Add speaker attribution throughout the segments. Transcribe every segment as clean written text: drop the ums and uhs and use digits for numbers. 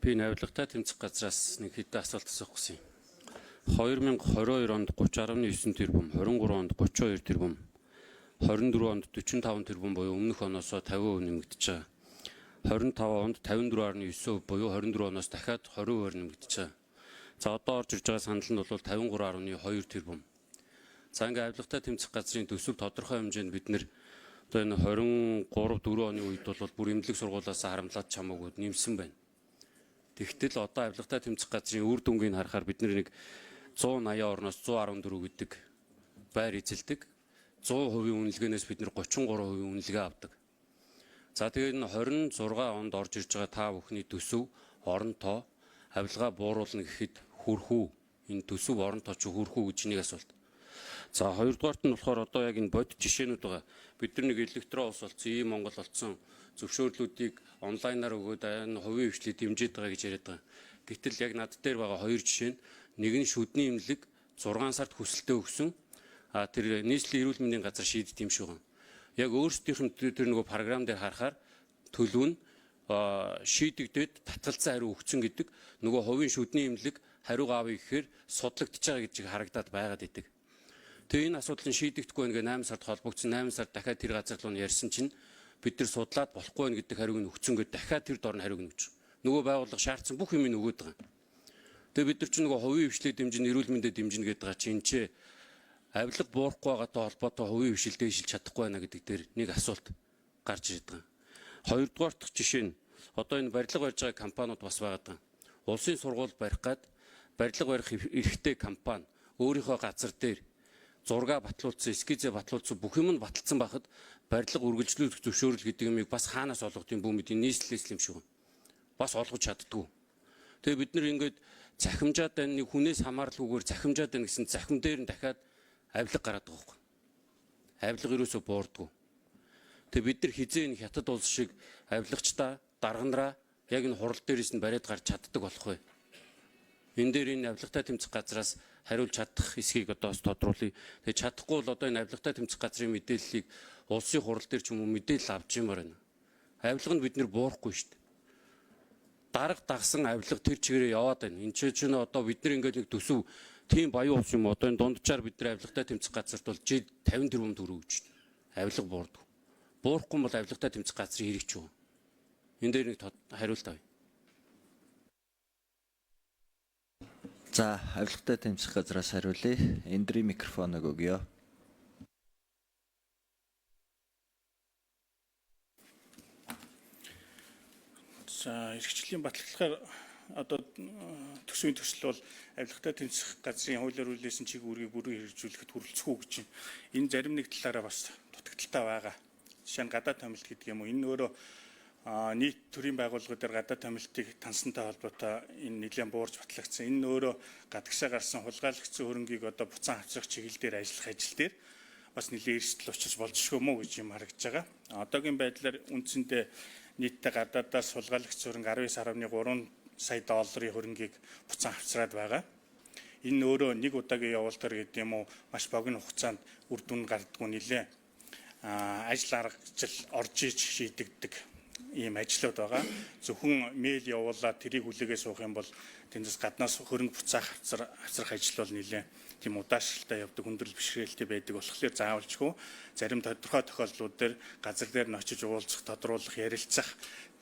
Speaker 1: Би навиглагтай тэмцэх газраас нэг хэдэн асуулт асуух гэсэн. 2022 онд 30.9 тэрбум, 23 онд 32 тэрбум, 24 онд 45 тэрбум буюу өмнөх оноос 50% нэмэгдэж байгаа. 25 онд 54.9% буюу 24 оноос дахиад 20% нэмэгдэж байгаа. За одоо орж ирж байгаа санал нь бол 53.2 тэрбум. За ингээ авилгатай тэмцэх газрын төсөв тодорхой хэмжээнд бид нэр одоо энэ 23-4 оны үед бол бүр эмнэлэг сургуулиас харамлаад чамаагүй нэмсэн байна. Тэгтэл одоо авилгатай тэмцэх газрын үр дүнгийг харахаар бид нэг 180 орноос 114 гэдэг байр эзэлдэг. 100% үнэлгээнээс бид 33% үнэлгээ авдаг. За тэгээд энэ 26 онд орж ирж байгаа та бүхний төсөв оронтой авилгаа бууруулна гэхэд хүрх үү? Энэ төсөв оронтой ч хүрх үү гэж нэг асуулт. За хоёрдугаарт нь болохоор одоо яг энэ бодит жишээнүүд байгаа. Бид нар нэг электрон улс болсон, ийм Монгол болсон зөвшөөрлүүдийг онлайнаар өгөөд энэ хувийн хвшлийг дэмжиж байгаа гэж яриад байгаа. Гэтэл яг над дээр байгаа хоёр жишээ нь нэг нь шүдний эмнэлэг 6 сард хүсэлтээ өгсөн. Тэр нийслэлийн эрүүл мэндийн газар шийдт юм шиг байна. Яг өөрсдийнх нь тэр нөгөө програм дээр харахаар төлөв нь шийдэгдээд татгалзсан хариу өгсөн гэдэг нөгөө хувийн шүдний эмнэлэг хариу авъя гэхээр судлагдж байгаа гэж харагдаад байгаад идэг. Тэгээ энэ асуудал нь шийдэгдэхгүй ингээ 8 сард холбогдсон 8 сард дахиад тэр газар руу ярьсан чинь бид нар судлаад болохгүй байх гэдэг хариуг нь өгсөн гэдэг дахиад тэр дор нь хариуг нь өгч. Нөгөө байгууллага шаардсан бүх юм нь өгөөд байгаа. Тэгээ бид нар чинь нөгөө хувийн хвшлийг дэмжин эрүүл мэндэд дэмжин гэдэг байгаа чинь ч авилга буурахгүй байгаатай холбоотой хувийн хвшил дэвшилж чадахгүй байна гэдэг дээр нэг асуулт гарч ирээд байгаа. Хоёрдугаар дахь жишээ нь одоо энэ барилга барьж байгаа компаниуд бас байгаа. Улсын сургууль барих гад барилга барих эрхтэй компани өөрийнхөө газар дээр зурга батлуулсан, эскизээ батлуулсан бүх юм нь баталсан байхад барилга үргэлжлүүлэх зөвшөөрөл гэдэг юмыг бас хаанаас олгох юм бүү мэдээ нийслэлээс юм шиг байна. Бас олгож чаддгүй. Тэгээ бид нар ингээд захимжаад байна, нэг хүнээс хамааралгүйгээр захимжаад байна гэсэн захим дээр нь дахиад авилга гараад байгаа юм. Авилга ерөөсөө буурдгүй. Тэгээ бид нар хизээ энэ хятад улс шиг авилгачдаа дарганараа яг энэ хурал дээрээс нь бариад гарч чаддаг болох вэ? Энэ дээр энэ авилгатай тэмцэх газраас хариулж чадах эсхийг одоо бас тодруулъя. Тэгээ чадахгүй бол одоо энэ авилгатай тэмцэх газрын мэдээллийг улсын хурал дээр ч юм уу мэдээлэл авч юмар байна. Авилга нь бид нэр буурахгүй шүү дээ. Дарга дагсан авилга тэр чигээрээ яваад байна. Энэ чинь одоо бид нар ингээд нэг төсөв тийм баян улс юм одоо энэ дунджаар бид нар авилгатай тэмцэх газарт бол жид 50 тэрбум төгрөг өгч шүү дээ. Авилга буурдаг. Буурахгүй бол авилгатай тэмцэх газрын хэрэг ч юу. Энэ дээр нэг хариулт авъя.
Speaker 2: За, авилгатай тэмцэх газраас хариулъя. Эндри микрофоныг өгье.
Speaker 3: За, эрхчлэлийн баталгагаар одоо төсвийн төсөл бол авилгатай тэмцэх газрын хуулиар үйлдэлсэн чиг үүргийг бүрэн хэрэгжүүлэхэд хүрэлцэхгүй гэж байна. Энэ зарим нэг талаараа бас дутагдaltaй байгаа. Жишээ нь гадаад томилт гэдэг юм уу. Энэ өөрөө нийт төрийн байгууллагуудаар гадаад томилтыг тансантай холбоотой энэ нэлээд буурж батлагдсан. Энэ өөрөө гадагшаа гарсан хулгайлагдсан хөрөнгийг одоо буцаан авчрах чиглэлээр ажиллах ажил дээр бас нэлээд эрсдэл учрж болжшгүй мó гэж юм харагдж байгаа. Одоогийн байдлаар үндсэндээ нийтдээ гадаадаас хулгайлагдсан хөрөнгө 19.3 сая долларын хөрөнгийг буцаан авчраад байгаа. Энэ өөрөө нэг удаагийн явуултар гэдэг юм уу маш богино хугацаанд үр дүн гардггүй нэлээд ажил аргажил орж иж шийдэгдэг ийм ажлууд байгаа. Зөвхөн мэйл явуулаад тэрийг хүлээгээ суух юм бол тэндээс гаднаас хөрөнгө буцаах авчрах ажил бол нэлээд тийм удаашралтай явдаг, хүндрэл бишрэлтэй байдаг болохоор заавалчгүй зарим тодорхой тохиолдлууд дээр газар дээр нь очиж уулзах, тодруулах, ярилцах,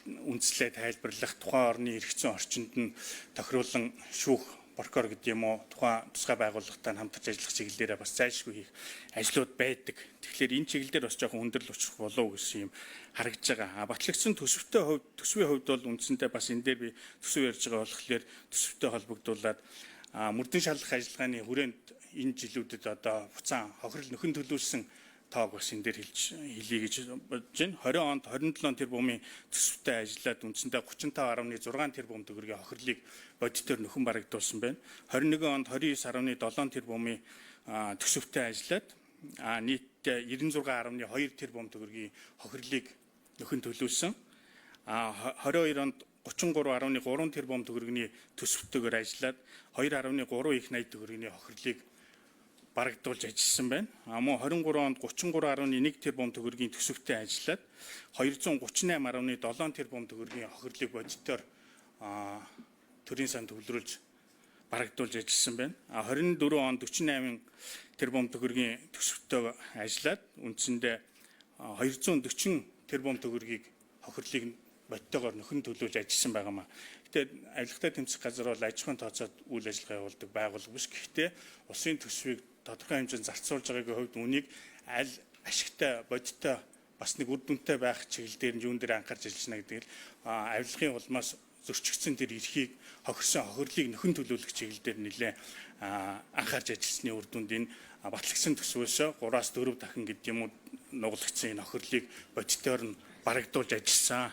Speaker 3: үндслээ тайлбарлах, тухайн орны эрх зүйн орчинд нь тохируулан шүүх прокурор гэдэг юм уу тухайн тусгай байгууллагатай хамтарч ажиллах чиглэлээрээ бас зайлшгүй хийх ажлууд байдаг. Тэгэхээр энэ чиглэлээр бас жоохон хүндрэл учрах болов уу гэсэн юм харагдж байгаа. Батлагдсан төсвийн хувьд бол үндсэндээ бас энэ дээр би төсөв ярьж байгаа болохоор төсөвтэй холбогдуулаад мөрдөн шалгах ажиллагааны хүрээнд энэ жилүүдэд одоо буцаан хохирол нөхөн төлөвлөсөн тоог бас энэ дээр хэлье гэж бодож байна. 20 онд 27 тэрбумын төсөвтэй ажиллаад үндсэндээ 35.6 тэрбум төгрөгийн хохирлыг бодитоор нөхөн барагдуулсан байна. 21 онд 29.7 тэрбумын төсөвтэй ажиллаад нийтдээ 96.2 тэрбум төгрөгийн хохирлыг нөхөн төлөвлөсөн. 22 онд 33.3 тэрбум төгрөгийн төсөвтэйгээр ажиллаад 2.3 их 80 төгрөгийн хохирлыг барагдуулж ажилласан байна. Мөн 23 онд 33.1 тэрбум төгрөгийн төсөвтэй ажиллаад 238.7 тэрбум төгрөгийн хохирлыг бодитоор төрийн сан төвлөрүүлж барагдуулж ажилласан байна. 24 онд 48 тэрбум төгрөгийн төсөвтэй ажиллаад үндсэндээ 240 тэрбум төгрөгийг хохирлыг бодтойгоор нөхөн төлөвлөж ажилласан байгаамаа. Гэтэ авилгатай тэмцэх газар бол аж ахуйн тооцоод үйл ажиллагаа явуулдаг байгууллага биш. Гэхдээ улсын төсвийг тодорхой хэмжээнд зарцуулж байгаагийн хувьд үнийг аль ашигтай бодиттой бас нэг үр дүнтэй байх чиглэл дээр нь юун дээр анхаарч ажиллана гэдэг л авилгын улмаас зөрчигдсөн тэр эрхийг хохирсон хохирлыг нөхөн төлөвлөх чиглэл дээр нэлээ анхаарч ажилласны үр дүнд энэ батлагдсан төсвөөс 3-4 дахин гэдэг юм уу нуглагдсан энэ хохирлыг бодитоор нь барагдуулж ажилласан.